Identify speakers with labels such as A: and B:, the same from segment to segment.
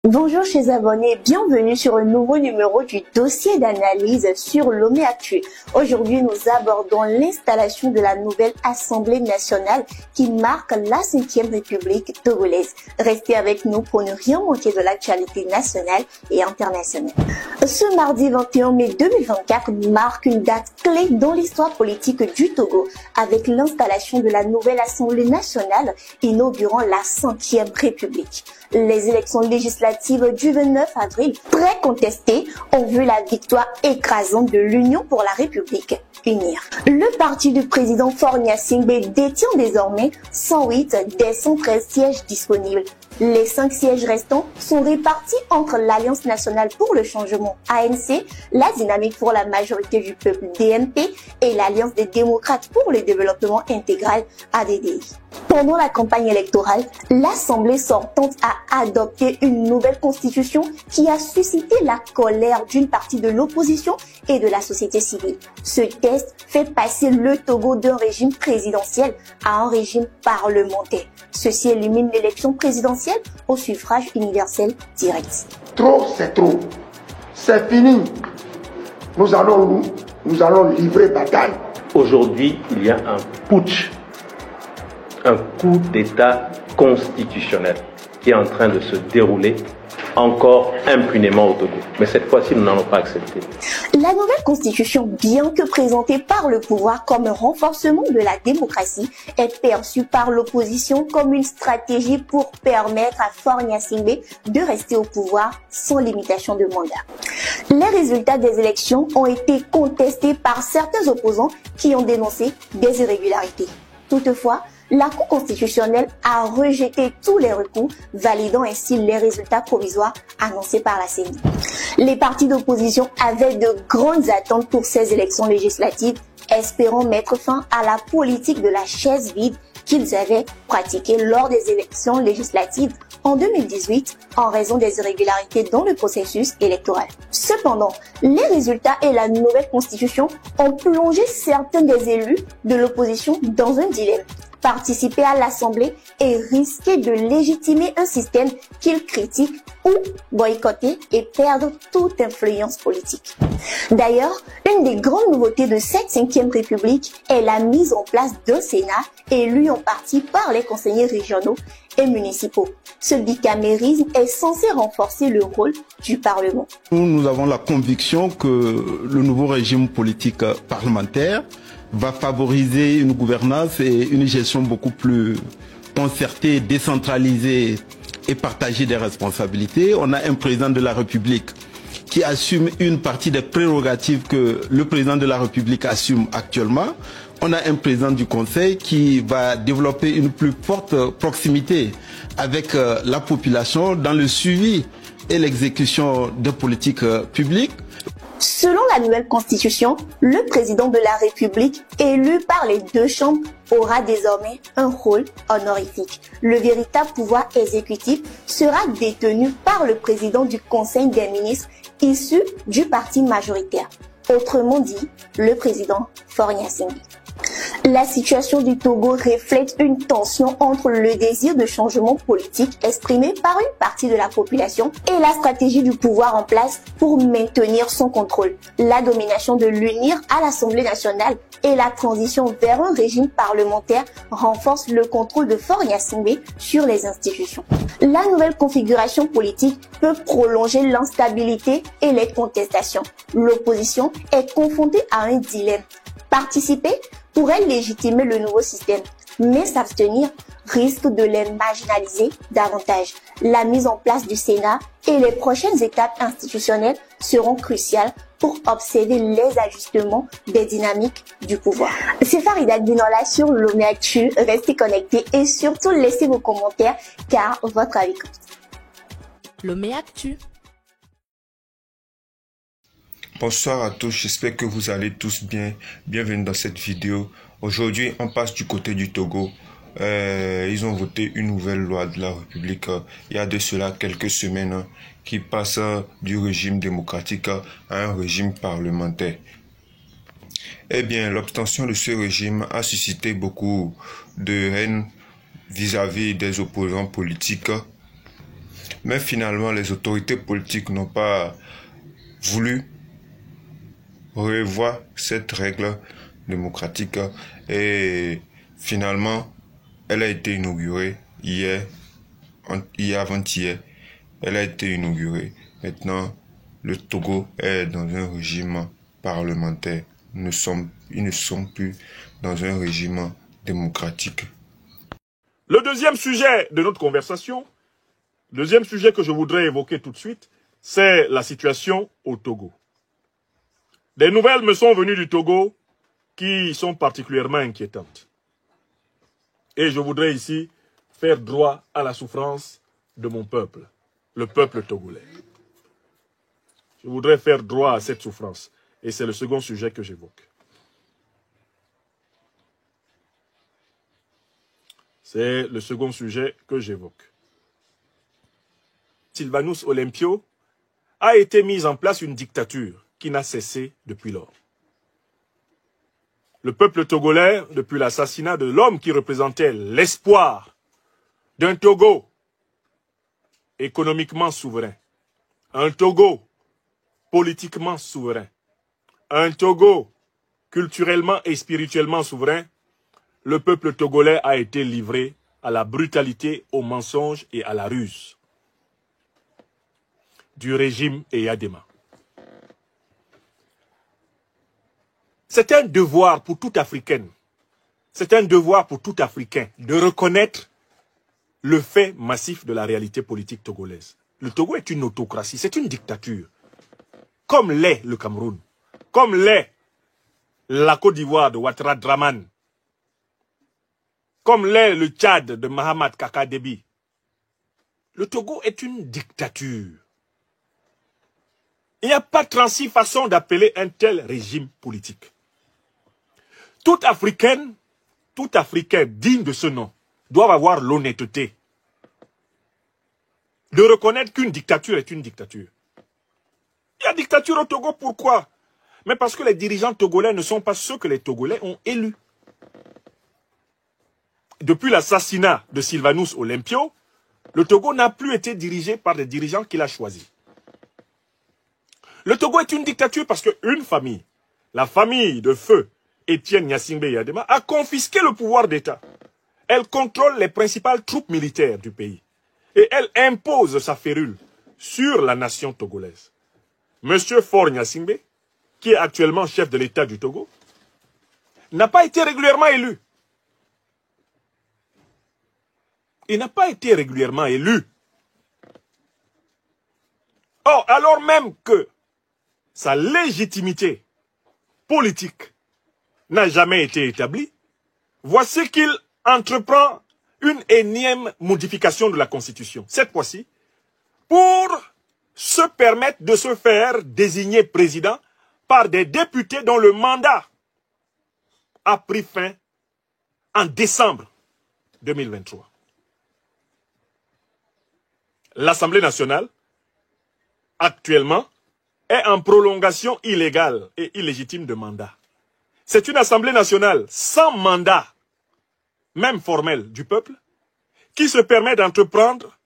A: Bonjour chers abonnés, bienvenue sur un nouveau numéro du dossier d'analyse sur Lomé Actu. Aujourd'hui, nous abordons l'installation de la nouvelle Assemblée nationale qui marque la 5e République togolaise. Restez avec nous pour ne rien manquer de l'actualité nationale et internationale. Ce mardi 21 mai 2024 marque une date clé dans l'histoire politique du Togo avec l'installation de la nouvelle Assemblée nationale inaugurant la 5e République. Les élections législatives du 29 avril, très contestées, ont vu la victoire écrasante de l'Union pour la République unir. Le parti du président Faure Gnassingbé détient désormais 108 des 113 sièges disponibles. Les 5 sièges restants sont répartis entre l'Alliance nationale pour le changement ANC, la dynamique pour la majorité du peuple DMP et l'Alliance des démocrates pour le développement intégral ADDI. Pendant la campagne électorale, l'Assemblée sortante a adopté une nouvelle constitution qui a suscité la colère d'une partie de l'opposition et de la société civile. Ce texte fait passer le Togo d'un régime présidentiel à un régime parlementaire. Ceci élimine l'élection présidentielle au suffrage universel direct.
B: Trop, c'est trop. C'est fini. Nous allons livrer bataille.
C: Aujourd'hui, il y a un putsch, un coup d'État constitutionnel qui est en train de se dérouler encore impunément au Togo. Mais cette fois-ci, nous n'allons pas accepter.
A: La nouvelle constitution, bien que présentée par le pouvoir comme un renforcement de la démocratie, est perçue par l'opposition comme une stratégie pour permettre à Faure Gnassingbé de rester au pouvoir sans limitation de mandat. Les résultats des élections ont été contestés par certains opposants qui ont dénoncé des irrégularités. Toutefois, la Cour constitutionnelle a rejeté tous les recours, validant ainsi les résultats provisoires annoncés par la CENI. Les partis d'opposition avaient de grandes attentes pour ces élections législatives, espérant mettre fin à la politique de la chaise vide qu'ils avaient pratiquée lors des élections législatives en 2018 en raison des irrégularités dans le processus électoral. Cependant, les résultats et la nouvelle constitution ont plongé certains des élus de l'opposition dans un dilemme. Participer à l'Assemblée et risquer de légitimer un système qu'ils critiquent ou boycotter et perdre toute influence politique. D'ailleurs, une des grandes nouveautés de cette 5e République est la mise en place d'un Sénat élu en partie par les conseillers régionaux et municipaux. Ce bicamérisme est censé renforcer le rôle du Parlement.
D: Nous avons la conviction que le nouveau régime politique parlementaire va favoriser une gouvernance et une gestion beaucoup plus concertée, décentralisée et partagée des responsabilités. On a un président de la République qui assume une partie des prérogatives que le président de la République assume actuellement. On a un président du Conseil qui va développer une plus forte proximité avec la population dans le suivi et l'exécution des politiques publiques.
A: Selon la nouvelle constitution, le président de la République, élu par les 2 chambres, aura désormais un rôle honorifique. Le véritable pouvoir exécutif sera détenu par le président du Conseil des ministres issu du parti majoritaire. Autrement dit, le président Faure Gnassingbé. La situation du Togo reflète une tension entre le désir de changement politique exprimé par une partie de la population et la stratégie du pouvoir en place pour maintenir son contrôle. La domination de l'UNIR à l'Assemblée nationale et la transition vers un régime parlementaire renforcent le contrôle de Faure Gnassingbé sur les institutions. La nouvelle configuration politique peut prolonger l'instabilité et les contestations. L'opposition est confrontée à un dilemme. Participer pourrait légitimer le nouveau système, mais s'abstenir risque de les marginaliser davantage. La mise en place du Sénat et les prochaines étapes institutionnelles seront cruciales pour observer les ajustements des dynamiques du pouvoir. C'est Farida Dinola sur Lomé Actu. Restez connectés et surtout laissez vos commentaires car votre avis compte.
E: Lomé Actu.
F: Bonsoir à tous, j'espère que vous allez tous bien. Bienvenue dans cette vidéo. Aujourd'hui, on passe du côté du Togo. Ils ont voté une nouvelle loi de la République il y a de cela quelques semaines qui passe du régime démocratique à un régime parlementaire. Eh bien, l'obtention de ce régime a suscité beaucoup de haine vis-à-vis des opposants politiques Mais finalement, les autorités politiques n'ont pas voulu revoir cette règle démocratique et finalement, elle a été inaugurée hier, avant-hier. Elle a été inaugurée. Maintenant, le Togo est dans un régime parlementaire. Ils ne sont plus dans un régime démocratique.
G: Le deuxième sujet de notre conversation, deuxième sujet que je voudrais évoquer tout de suite, c'est la situation au Togo. Des nouvelles me sont venues du Togo qui sont particulièrement inquiétantes. Et je voudrais ici faire droit à la souffrance de mon peuple, le peuple togolais. Je voudrais faire droit à cette souffrance. Et c'est le second sujet que j'évoque. C'est le second sujet que j'évoque. Sylvanus Olympio a été mise en place une dictature qui n'a cessé depuis lors. Le peuple togolais, depuis l'assassinat de l'homme qui représentait l'espoir d'un Togo économiquement souverain, un Togo politiquement souverain, un Togo culturellement et spirituellement souverain, le peuple togolais a été livré à la brutalité, au mensonge et à la ruse du régime Eyadema. C'est un devoir pour toute Africaine, c'est un devoir pour tout Africain de reconnaître le fait massif de la réalité politique togolaise. Le Togo est une autocratie, c'est une dictature, comme l'est le Cameroun, comme l'est la Côte d'Ivoire de Ouattara Draman, comme l'est le Tchad de Mahamat Kaka Déby. Le Togo est une dictature. Il n'y a pas 36 façons d'appeler un tel régime politique. Tout Africain digne de ce nom, doit avoir l'honnêteté de reconnaître qu'une dictature est une dictature. Il y a dictature au Togo, pourquoi? Mais parce que les dirigeants togolais ne sont pas ceux que les Togolais ont élus. Depuis l'assassinat de Sylvanus Olympio, le Togo n'a plus été dirigé par des dirigeants qu'il a choisis. Le Togo est une dictature parce qu'une famille, la famille de feu Étienne Gnassingbé Eyadema, a confisqué le pouvoir d'État. Elle contrôle les principales troupes militaires du pays. Et elle impose sa férule sur la nation togolaise. Monsieur Faure Gnassingbé, qui est actuellement chef de l'État du Togo, n'a pas été régulièrement élu. Il n'a pas été régulièrement élu. Or, alors même que sa légitimité politique n'a jamais été établie, voici qu'il entreprend une énième modification de la Constitution. Cette fois-ci, pour se permettre de se faire désigner président par des députés dont le mandat a pris fin en décembre 2023. L'Assemblée nationale, actuellement, est en prolongation illégale et illégitime de mandat. C'est une Assemblée nationale sans mandat, même formel, du peuple, qui se permet d'entreprendre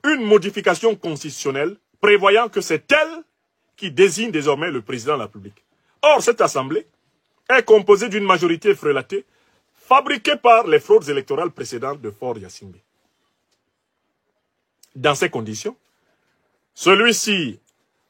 G: une modification constitutionnelle prévoyant que c'est elle qui désigne désormais le président de la République. Or, cette Assemblée est composée d'une majorité frelatée fabriquée par les fraudes électorales précédentes de Faure Gnassingbé. Dans ces conditions, celui-ci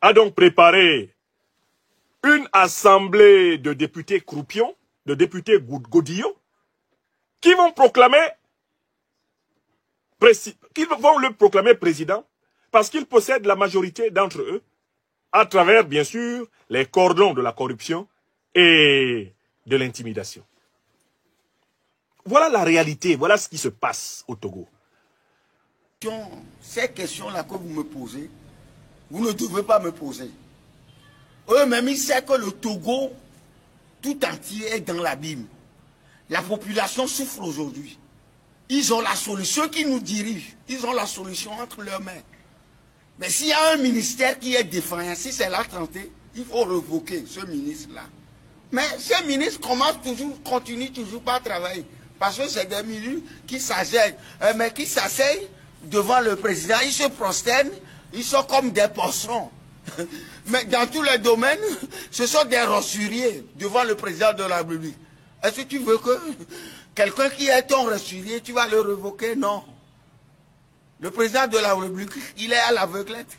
G: a donc préparé une assemblée de députés croupions, de députés godillots, qui vont le proclamer président parce qu'ils possèdent la majorité d'entre eux, à travers, bien sûr, les cordons de la corruption et de l'intimidation. Voilà la réalité, voilà ce qui se passe au Togo.
B: Ces questions-là que vous me posez, vous ne devez pas me poser. Eux-mêmes, ils savent que le Togo tout entier est dans l'abîme. La population souffre aujourd'hui. Ils ont la solution, ceux qui nous dirigent, ils ont la solution entre leurs mains. Mais s'il y a un ministère qui est défaillant, si c'est la santé, il faut revoquer ce ministre-là. Mais ce ministre continue toujours pas à travailler. Parce que c'est des ministres qui s'asseyent. Mais qui s'asseyent devant le président, ils se prosternent, ils sont comme des poissons. Mais dans tous les domaines, ce sont des rosturiers devant le président de la République. Est-ce que tu veux que quelqu'un qui est ton rosturier, tu vas le révoquer? Non. Le président de la République, il est à l'aveuglette.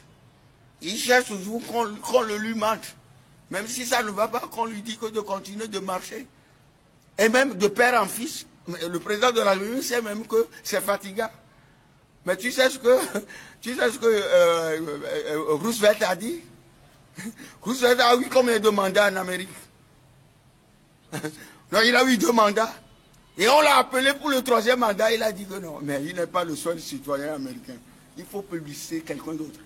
B: Il cherche toujours qu'on le lui mente. Même si ça ne va pas, qu'on lui dit que de continuer de marcher. Et même de père en fils, le président de la République sait même que c'est fatigant. Mais tu sais ce que Roosevelt a dit? Roosevelt a eu combien de mandats en Amérique? Non, il a eu 2 mandats. Et on l'a appelé pour le 3e mandat, il a dit que non. Mais il n'est pas le seul citoyen américain. Il faut publiciser quelqu'un d'autre.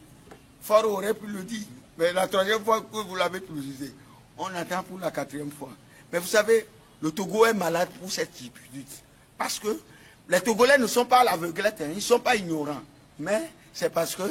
B: Ford aurait pu le dire. Mais la 3e fois que vous l'avez publicisé, on attend pour la 4e fois. Mais vous savez, le Togo est malade pour cette attitude. Parce que les Togolais ne sont pas à l'aveuglette, hein, ils ne sont pas ignorants. Mais c'est parce que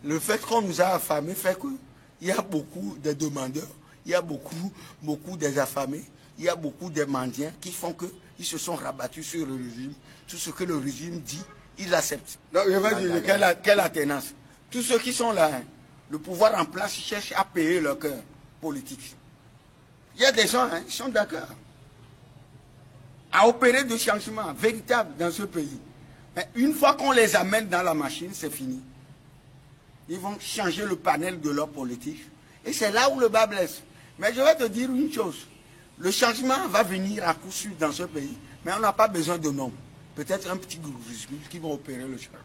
B: le fait qu'on nous a affamés fait qu'il y a beaucoup de demandeurs, il y a beaucoup des affamés, il y a beaucoup de mendiants qui font qu'ils se sont rabattus sur le régime. Tout ce que le régime dit, ils acceptent. Donc je vais dire, quelle attenance. Tous ceux qui sont là, hein, le pouvoir en place, ils cherchent à payer leur cœur politique. Il y a des gens, hein, qui sont d'accord à opérer des changements véritables dans ce pays. Mais une fois qu'on les amène dans la machine, c'est fini. Ils vont changer le panel de leur politique. Et c'est là où le bas blesse. Mais je vais te dire une chose. Le changement va venir à coup sûr dans ce pays, mais on n'a pas besoin de noms. Peut-être un petit groupe qui va opérer le changement.